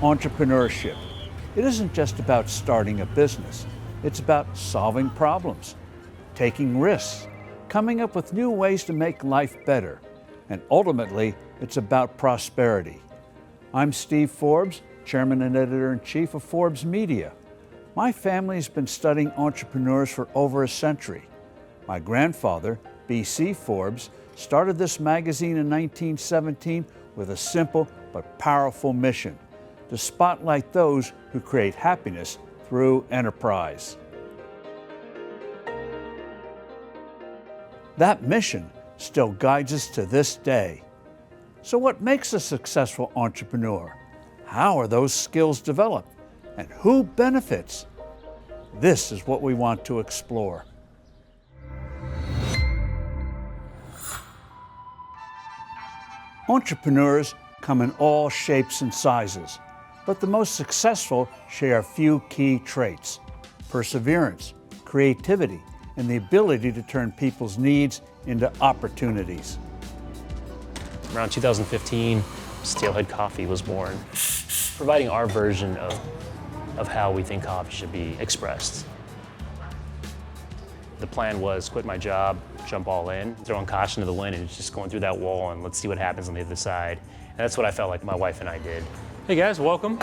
entrepreneurship. It isn't just about starting a business. It's about solving problems, taking risks, coming up with new ways to make life better. And ultimately, it's about prosperity. I'm Steve Forbes, Chairman and Editor-in-Chief of Forbes Media. My family has been studying entrepreneurs for over a century. My grandfather, B.C. Forbes, started this magazine in 1917 with a simple but powerful mission: to spotlight those who create happiness through enterprise. That mission still guides us to this day. So what makes a successful entrepreneur? How are those skills developed? And who benefits? This is what we want to explore. Entrepreneurs come in all shapes and sizes, but the most successful share a few key traits: perseverance, creativity, and the ability to turn people's needs into opportunities. Around 2015, Steelhead Coffee was born, providing our version of how we think coffee should be expressed. The plan was quit my job, jump all in, throwing caution to the wind and just going through that wall and let's see what happens on the other side. And that's what I felt like my wife and I did. Hey guys, welcome.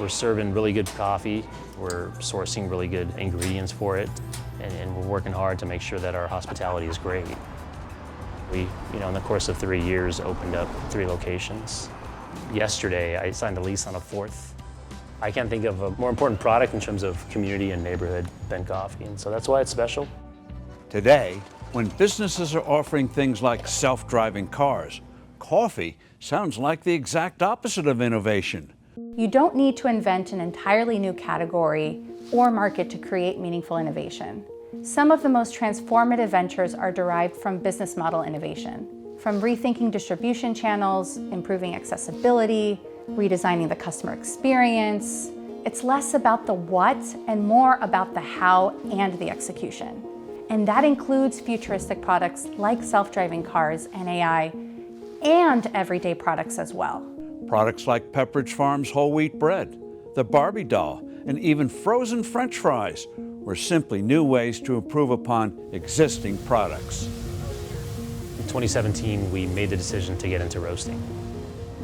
We're serving really good coffee. We're sourcing really good ingredients for it. And we're working hard to make sure that our hospitality is great. We, in the course of 3 years, opened up 3 locations. Yesterday, I signed a lease on a 4th. I can't think of a more important product in terms of community and neighborhood than coffee, and so that's why it's special. Today, when businesses are offering things like self-driving cars, coffee sounds like the exact opposite of innovation. You don't need to invent an entirely new category or market to create meaningful innovation. Some of the most transformative ventures are derived from business model innovation, from rethinking distribution channels, improving accessibility, redesigning the customer experience. It's less about the what and more about the how and the execution. And that includes futuristic products like self-driving cars and AI, and everyday products as well. Products like Pepperidge Farm's whole wheat bread, the Barbie doll, and even frozen French fries were simply new ways to improve upon existing products. In 2017, we made the decision to get into roasting.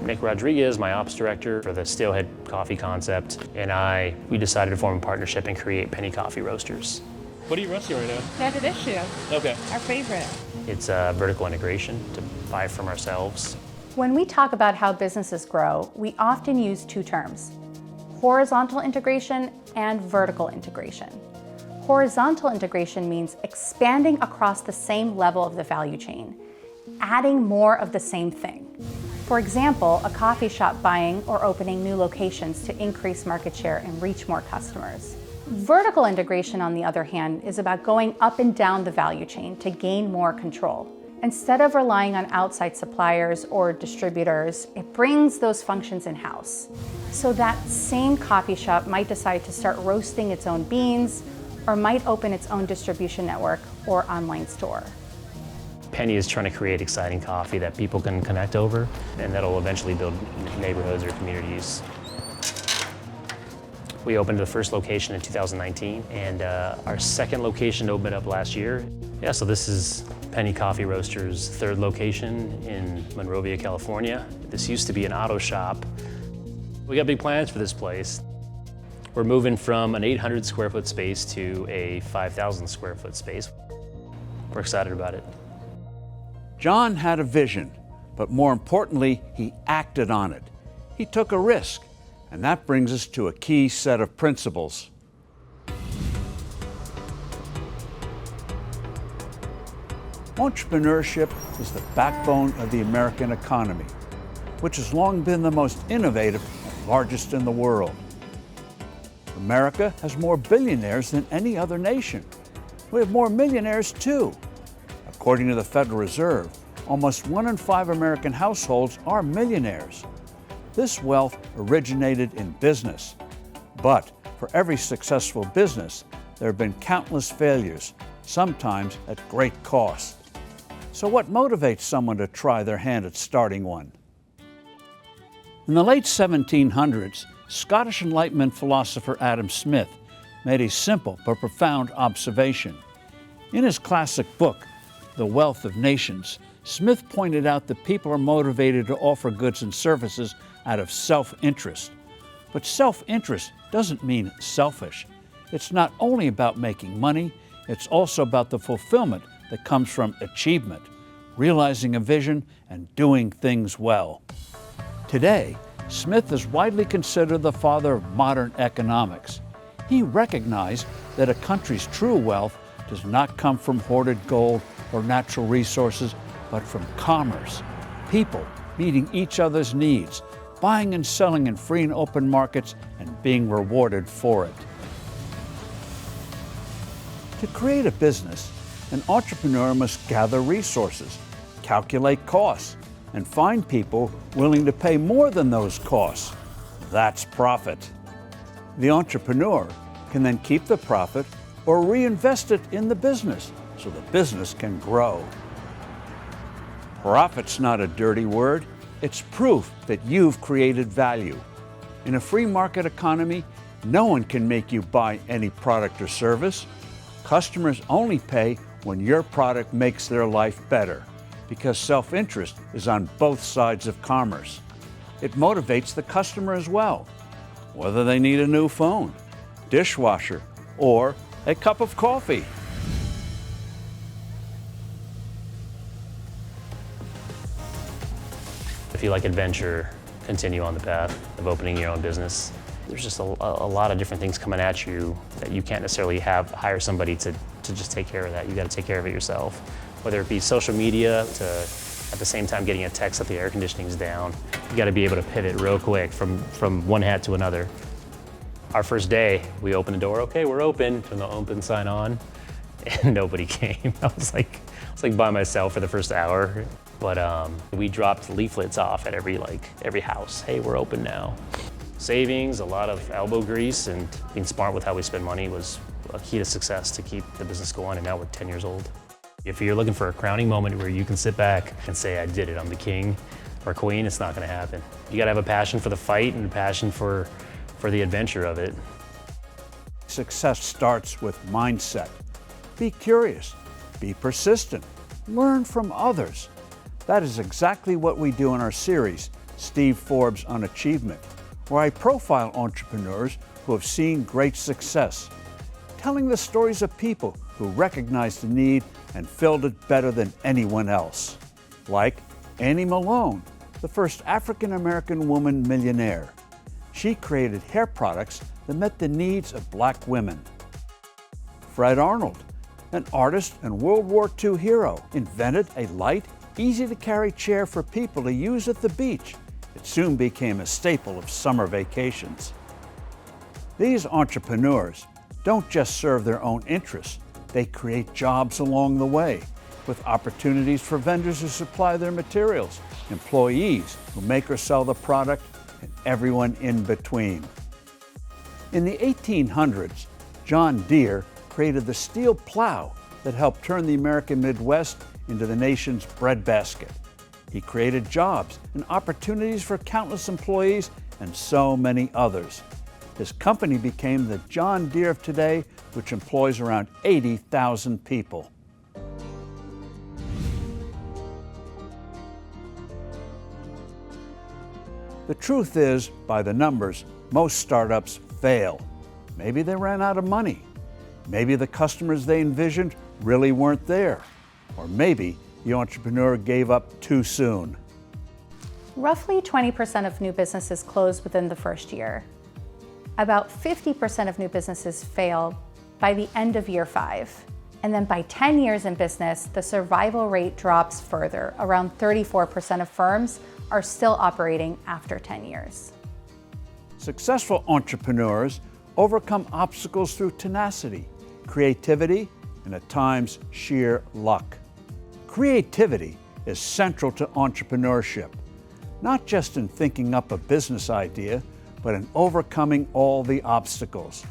Nick Rodriguez, my ops director for the Steelhead Coffee concept, and we decided to form a partnership and create Penny Coffee Roasters. What are you roasting right now? That's this year. Okay. Our favorite. It's a vertical integration to buy from ourselves. When we talk about how businesses grow, we often use 2 terms: horizontal integration and vertical integration. Horizontal integration means expanding across the same level of the value chain, adding more of the same thing. For example, a coffee shop buying or opening new locations to increase market share and reach more customers. Vertical integration, on the other hand, is about going up and down the value chain to gain more control. Instead of relying on outside suppliers or distributors, it brings those functions in-house. So that same coffee shop might decide to start roasting its own beans, or might open its own distribution network or online store. Penny is trying to create exciting coffee that people can connect over, and that'll eventually build neighborhoods or communities. We opened the first location in 2019, and our second location opened up last year. Yeah, so this is Penny Coffee Roasters' 3rd location in Monrovia, California. This used to be an auto shop. We got big plans for this place. We're moving from an 800 square foot space to a 5,000 square foot space. We're excited about it. John had a vision, but more importantly, he acted on it. He took a risk, and that brings us to a key set of principles. Entrepreneurship is the backbone of the American economy, which has long been the most innovative and largest in the world. America has more billionaires than any other nation. We have more millionaires too. According to the Federal Reserve, almost 1 in 5 American households are millionaires. This wealth originated in business. But for every successful business, there have been countless failures, sometimes at great cost. So what motivates someone to try their hand at starting one? In the late 1700s, Scottish Enlightenment philosopher Adam Smith made a simple but profound observation. In his classic book, The Wealth of Nations, Smith pointed out that people are motivated to offer goods and services out of self-interest. But self-interest doesn't mean selfish. It's not only about making money, it's also about the fulfillment that comes from achievement, realizing a vision, and doing things well. Today, Smith is widely considered the father of modern economics. He recognized that a country's true wealth does not come from hoarded gold or natural resources, but from commerce, people meeting each other's needs, buying and selling in free and open markets, and being rewarded for it. To create a business, an entrepreneur must gather resources, calculate costs, and find people willing to pay more than those costs. That's profit. The entrepreneur can then keep the profit or reinvest it in the business so the business can grow. Profit's not a dirty word. It's proof that you've created value. In a free market economy, no one can make you buy any product or service. Customers only pay when your product makes their life better, because self-interest is on both sides of commerce. It motivates the customer as well, whether they need a new phone, dishwasher, or a cup of coffee. If you like adventure, continue on the path of opening your own business. There's just a lot of different things coming at you that you can't necessarily hire somebody to just take care of that. You got to take care of it yourself. Whether it be social media to at the same time getting a text that the air conditioning's down. You got to be able to pivot real quick from one hat to another. Our first day, we opened the door, okay, we're open, turn the open sign on, and nobody came. I was like by myself for the first hour. But we dropped leaflets off at every house. Hey, we're open now. Savings, a lot of elbow grease, and being smart with how we spend money was a key to success to keep the business going, and now we're 10 years old. If you're looking for a crowning moment where you can sit back and say, I did it, I'm the king or queen, it's not gonna happen. You gotta have a passion for the fight and a passion for the adventure of it. Success starts with mindset. Be curious, be persistent, learn from others. That is exactly what we do in our series, Steve Forbes on Achievement, where I profile entrepreneurs who have seen great success, telling the stories of people who recognized the need and filled it better than anyone else. Like Annie Malone, the first African-American woman millionaire. She created hair products that met the needs of Black women. Fred Arnold, an artist and World War II hero, invented a light, easy-to-carry chair for people to use at the beach. It soon became a staple of summer vacations. These entrepreneurs don't just serve their own interests, they create jobs along the way, with opportunities for vendors who supply their materials, employees who make or sell the product, and everyone in between. In the 1800s, John Deere created the steel plow that helped turn the American Midwest into the nation's breadbasket. He created jobs and opportunities for countless employees and so many others. His company became the John Deere of today, which employs around 80,000 people. The truth is, by the numbers, most startups fail. Maybe they ran out of money. Maybe the customers they envisioned really weren't there. Or maybe the entrepreneur gave up too soon. Roughly 20% of new businesses close within the first year. About 50% of new businesses fail by the end of year 5. And then by 10 years in business, the survival rate drops further. Around 34% of firms are still operating after 10 years. Successful entrepreneurs overcome obstacles through tenacity, creativity, and at times sheer luck. Creativity is central to entrepreneurship, not just in thinking up a business idea, but in overcoming all the obstacles.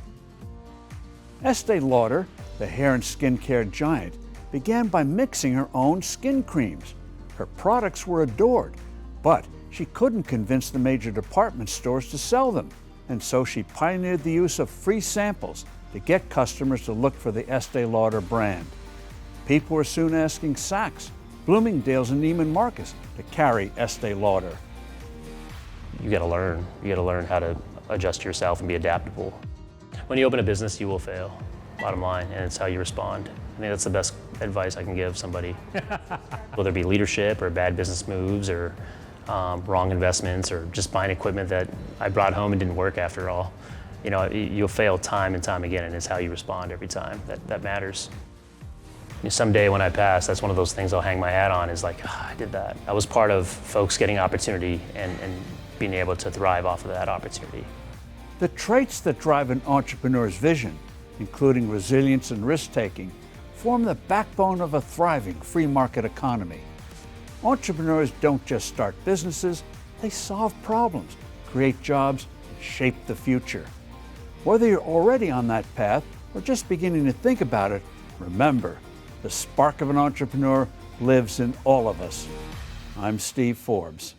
Estee Lauder, the hair and skincare giant, began by mixing her own skin creams. Her products were adored, but she couldn't convince the major department stores to sell them. and so she pioneered the use of free samples to get customers to look for the Estee Lauder brand. People were soon asking Saks, Bloomingdale's, and Neiman Marcus to carry Estee Lauder. You gotta learn. You gotta learn how to adjust yourself and be adaptable. When you open a business, you will fail, bottom line, and it's how you respond. I think that's the best advice I can give somebody. Whether it be leadership or bad business moves or wrong investments or just buying equipment that I brought home and didn't work after all. You know, you'll fail time and time again, and it's how you respond every time that matters. Someday when I pass, that's one of those things I'll hang my hat on, is like, I did that. I was part of folks getting opportunity and being able to thrive off of that opportunity. The traits that drive an entrepreneur's vision, including resilience and risk-taking, form the backbone of a thriving free market economy. Entrepreneurs don't just start businesses, they solve problems, create jobs, and shape the future. Whether you're already on that path or just beginning to think about it, remember, the spark of an entrepreneur lives in all of us. I'm Steve Forbes.